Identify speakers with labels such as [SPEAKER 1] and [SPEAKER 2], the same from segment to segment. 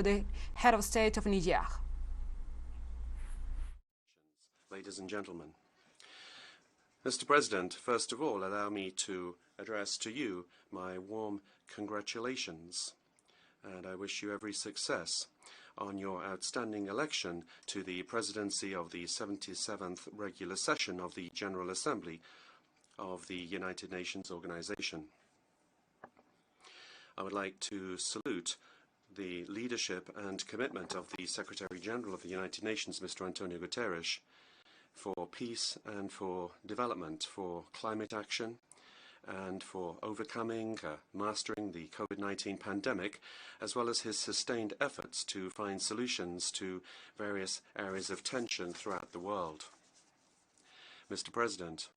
[SPEAKER 1] the head of state of Niger.
[SPEAKER 2] Ladies and gentlemen, Mr. President, first of all, allow me to address to you my warm congratulations, and I wish you every success on your outstanding election to the presidency of the 77th regular session of the General Assembly of the United Nations Organization. I would like to salute the leadership and commitment of the Secretary General of the United Nations, Mr. Antonio Guterres, for peace and for development, for climate action, and for overcoming, mastering the COVID-19 pandemic, as well as his sustained efforts to find solutions to various areas of tension throughout the world. Mr. President,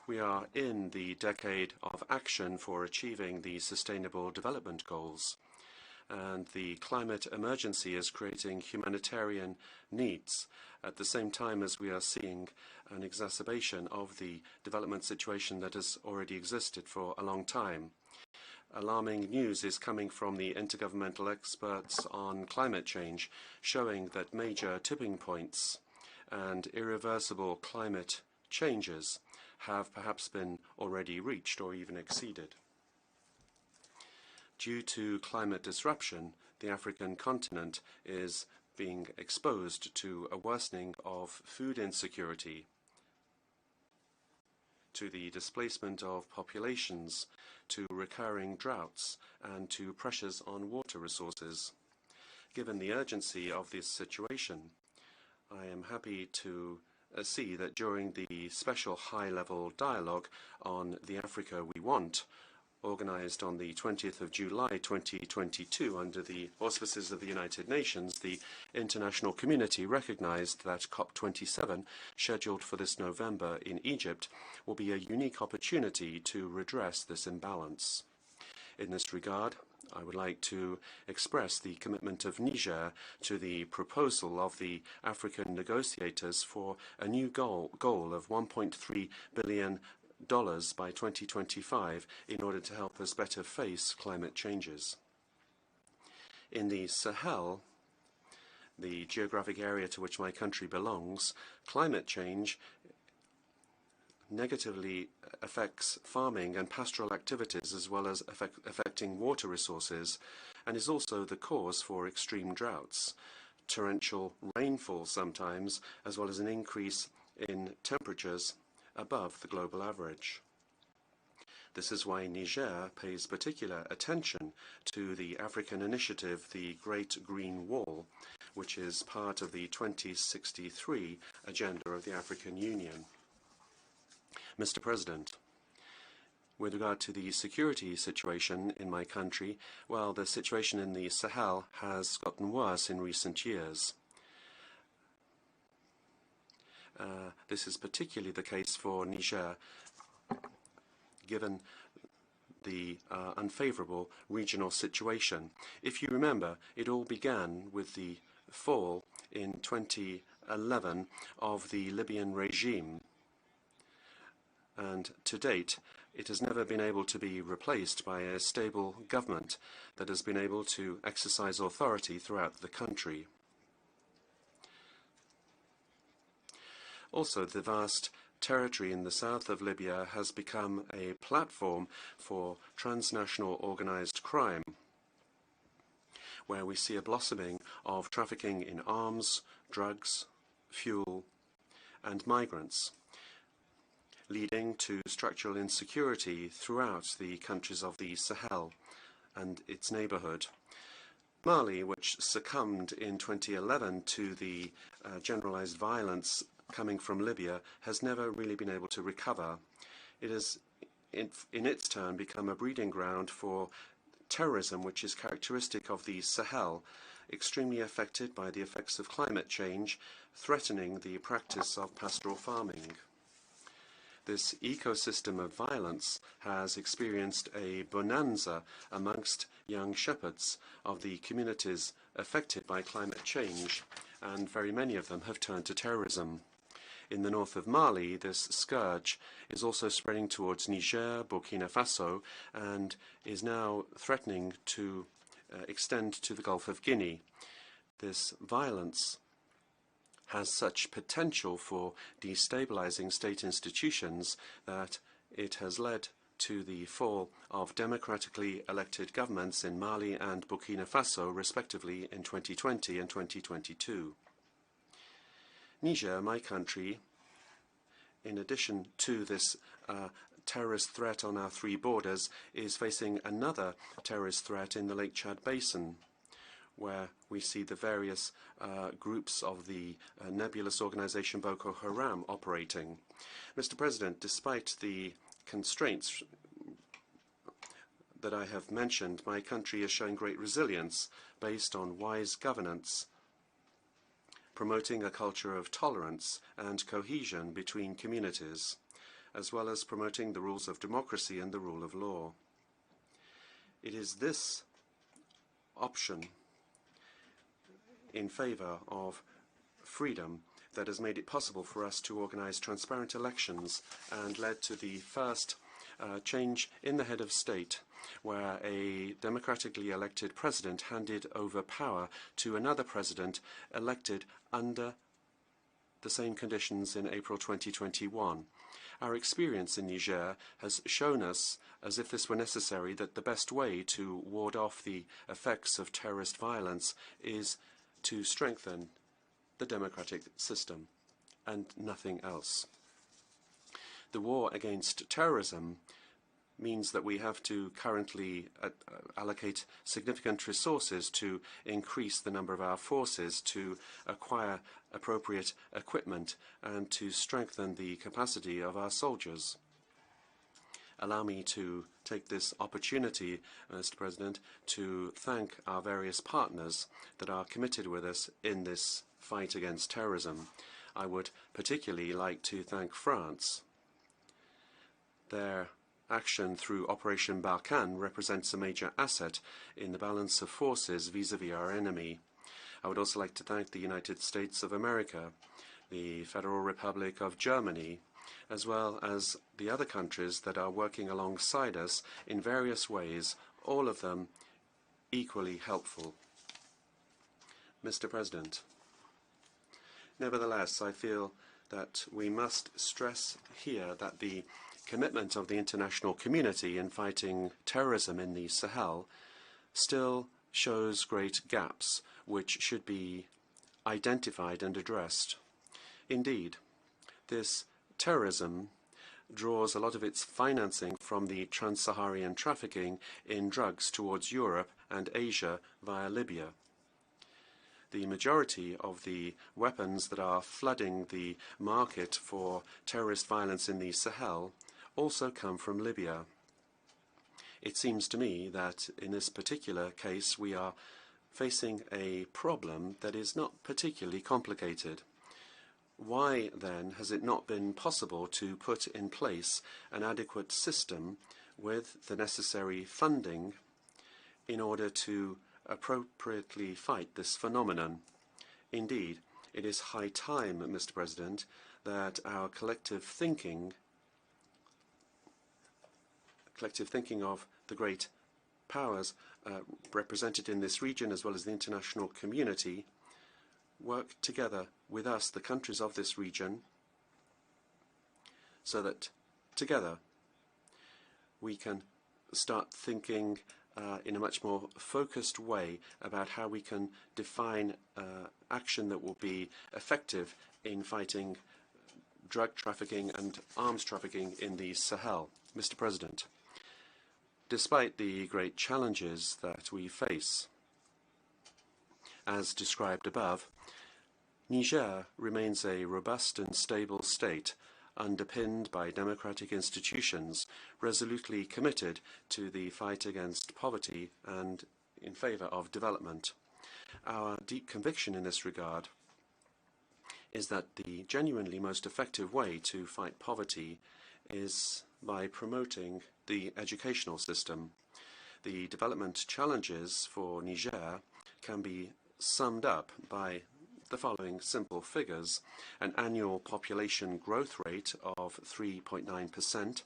[SPEAKER 2] we are in the decade of action for achieving the Sustainable Development Goals, and the climate emergency is creating humanitarian needs at the same time as we are seeing an exacerbation of the development situation that has already existed for a long time. Alarming news is coming from the intergovernmental experts on climate change, showing that major tipping points and irreversible climate changes have perhaps been already reached or even exceeded. Due to climate disruption, the African continent is being exposed to a worsening of food insecurity, to the displacement of populations, to recurring droughts, and to pressures on water resources. Given the urgency of this situation, I am happy to see that during the special high-level dialogue on the Africa we want, organized on the 20th of July 2022 under the auspices of the United Nations, the international community recognized that COP27, scheduled for this November in Egypt, will be a unique opportunity to redress this imbalance. In this regard, I would like to express the commitment of Niger to the proposal of the African negotiators for a new goal of $1.3 billion by 2025 in order to help us better face climate changes. In the Sahel, the geographic area to which my country belongs, climate change negatively affects farming and pastoral activities as well as affecting water resources, and is also the cause for extreme droughts, torrential rainfall sometimes, as well as an increase in temperatures above the global average. This is why Niger pays particular attention to the African initiative, the Great Green Wall, which is part of the 2063 agenda of the African Union. Mr. President, with regard to the security situation in my country, well, the situation in the Sahel has gotten worse in recent years. This is particularly the case for Niger, given the unfavorable regional situation. If you remember, it all began with the fall in 2011 of the Libyan regime, and to date it has never been able to be replaced by a stable government that has been able to exercise authority throughout the country. Also, the vast territory in the south of Libya has become a platform for transnational organized crime, where we see a blossoming of trafficking in arms, drugs, fuel, and migrants, leading to structural insecurity throughout the countries of the Sahel and its neighborhood. Mali, which succumbed in 2011 to the generalized violence coming from Libya, has never really been able to recover. It has, in its turn, become a breeding ground for terrorism, which is characteristic of the Sahel, extremely affected by the effects of climate change, threatening the practice of pastoral farming. This ecosystem of violence has experienced a bonanza amongst young shepherds of the communities affected by climate change, and very many of them have turned to terrorism. In the north of Mali, this scourge is also spreading towards Niger, Burkina Faso, and is now threatening to extend to the Gulf of Guinea. This violence has such potential for destabilizing state institutions that it has led to the fall of democratically elected governments in Mali and Burkina Faso, respectively, in 2020 and 2022. Niger, my country, in addition to this terrorist threat on our three borders, is facing another terrorist threat in the Lake Chad Basin, where we see the various groups of the nebulous organization Boko Haram operating. Mr. President, despite the constraints that I have mentioned, my country is showing great resilience based on wise governance, promoting a culture of tolerance and cohesion between communities, as well as promoting the rules of democracy and the rule of law. It is this option in favor of freedom that has made it possible for us to organize transparent elections and led to the first change in the head of state, where a democratically elected president handed over power to another president elected under the same conditions in April 2021. Our experience in Niger has shown us, as if this were necessary, that the best way to ward off the effects of terrorist violence is to strengthen the democratic system and nothing else. The war against terrorism means that we have to currently allocate significant resources to increase the number of our forces, to acquire appropriate equipment, and to strengthen the capacity of our soldiers. Allow me to take this opportunity, Mr. President, to thank our various partners that are committed with us in this fight against terrorism. I would particularly like to thank France. Their action through Operation Barkhane represents a major asset in the balance of forces vis-à-vis our enemy. I would also like to thank the United States of America, the Federal Republic of Germany, as well as the other countries that are working alongside us in various ways, all of them equally helpful. Mr. President, nevertheless, I feel that we must stress here that the commitment of the international community in fighting terrorism in the Sahel still shows great gaps which should be identified and addressed. Indeed, this terrorism draws a lot of its financing from the trans-Saharan trafficking in drugs towards Europe and Asia via Libya. The majority of the weapons that are flooding the market for terrorist violence in the Sahel also come from Libya. It seems to me that in this particular case we are facing a problem that is not particularly complicated. Why, then, has it not been possible to put in place an adequate system with the necessary funding in order to appropriately fight this phenomenon? Indeed, it is high time, Mr. President, that our collective thinking of the great powers represented in this region, as well as the international community, work together with us, the countries of this region, so that together we can start thinking in a much more focused way about how we can define action that will be effective in fighting drug trafficking and arms trafficking in the Sahel. Mr. President, despite the great challenges that we face, as described above, Niger remains a robust and stable state, underpinned by democratic institutions, resolutely committed to the fight against poverty and in favor of development. Our deep conviction in this regard is that the genuinely most effective way to fight poverty is by promoting the educational system. The development challenges for Niger can be summed up by the following simple figures: an annual population growth rate of 3.9%,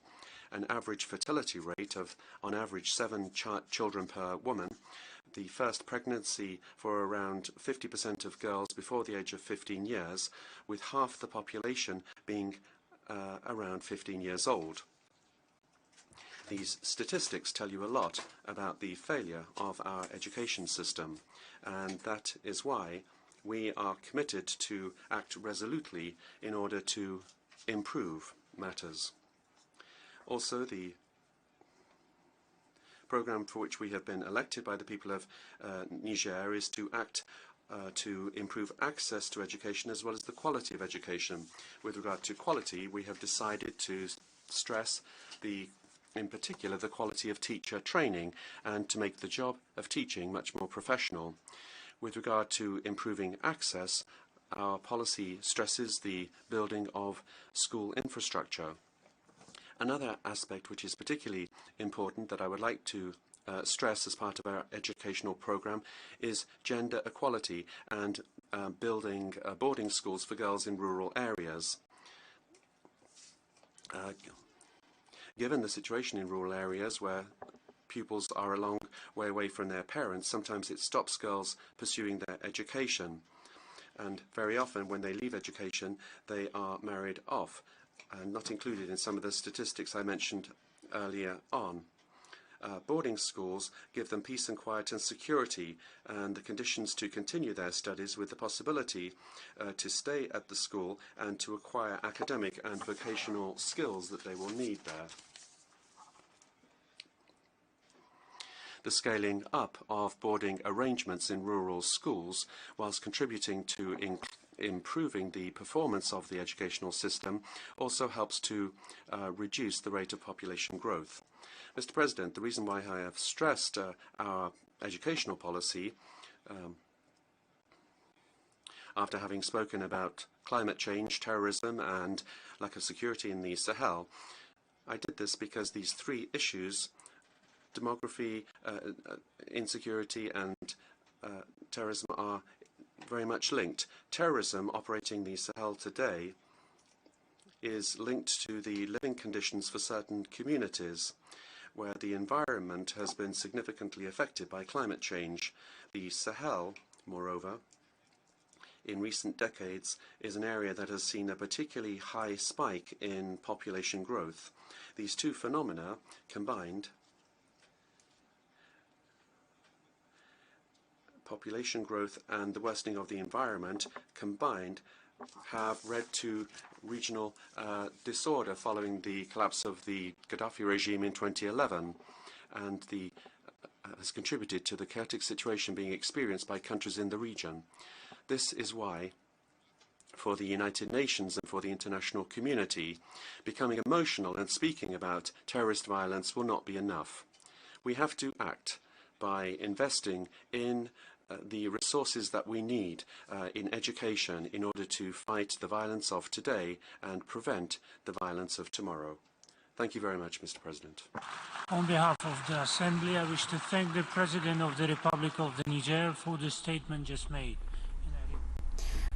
[SPEAKER 2] an average fertility rate of, on average, 7 children per woman, the first pregnancy for around 50% of girls before the age of 15 years, with half the population being around 15 years old. These statistics tell you a lot about the failure of our education system, and that is why we are committed to act resolutely in order to improve matters. Also, the program for which we have been elected by the people of Niger is to act to improve access to education as well as the quality of education. With regard to quality, we have decided to stress in particular the quality of teacher training and to make the job of teaching much more professional. With regard to improving access, our policy stresses the building of school infrastructure. Another aspect which is particularly important that I would like to stress as part of our educational program is gender equality and building boarding schools for girls in rural areas. Given the situation in rural areas where pupils are a long way away from their parents, sometimes it stops girls pursuing their education. And very often when they leave education, they are married off, and not included in some of the statistics I mentioned earlier on. Boarding schools give them peace and quiet and security and the conditions to continue their studies with the possibility to stay at the school and to acquire academic and vocational skills that they will need there. The scaling up of boarding arrangements in rural schools, whilst contributing to improving the performance of the educational system, also helps to reduce the rate of population growth. Mr. President, the reason why I have stressed our educational policy, after having spoken about climate change, terrorism, and lack of security in the Sahel, I did this because these three issues, demography, insecurity, and terrorism, are very much linked. Terrorism operating in the Sahel today is linked to the living conditions for certain communities where the environment has been significantly affected by climate change. The Sahel, moreover, in recent decades is an area that has seen a particularly high spike in population growth. These two phenomena combined, population growth and the worsening of the environment combined, have led to regional disorder following the collapse of the Gaddafi regime in 2011, and has contributed to the chaotic situation being experienced by countries in the region. This is why, for the United Nations and for the international community, becoming emotional and speaking about terrorist violence will not be enough. We have to act by investing in the resources that we need in education in order to fight the violence of today and prevent the violence of tomorrow. Thank you very much, Mr. President.
[SPEAKER 3] On behalf of the Assembly, I wish to thank the President of the Republic of the Niger for the statement just made.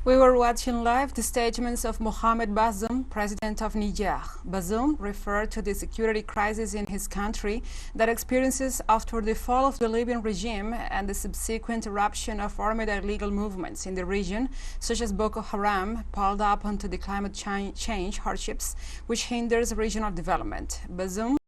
[SPEAKER 1] We were watching live the statements of Mohamed Bazoum, President of Niger. Bazoum referred to the security crisis in his country that experiences after the fall of the Libyan regime and the subsequent eruption of armed illegal movements in the region, such as Boko Haram, piled up onto the climate change hardships, which hinders regional development. Bazoum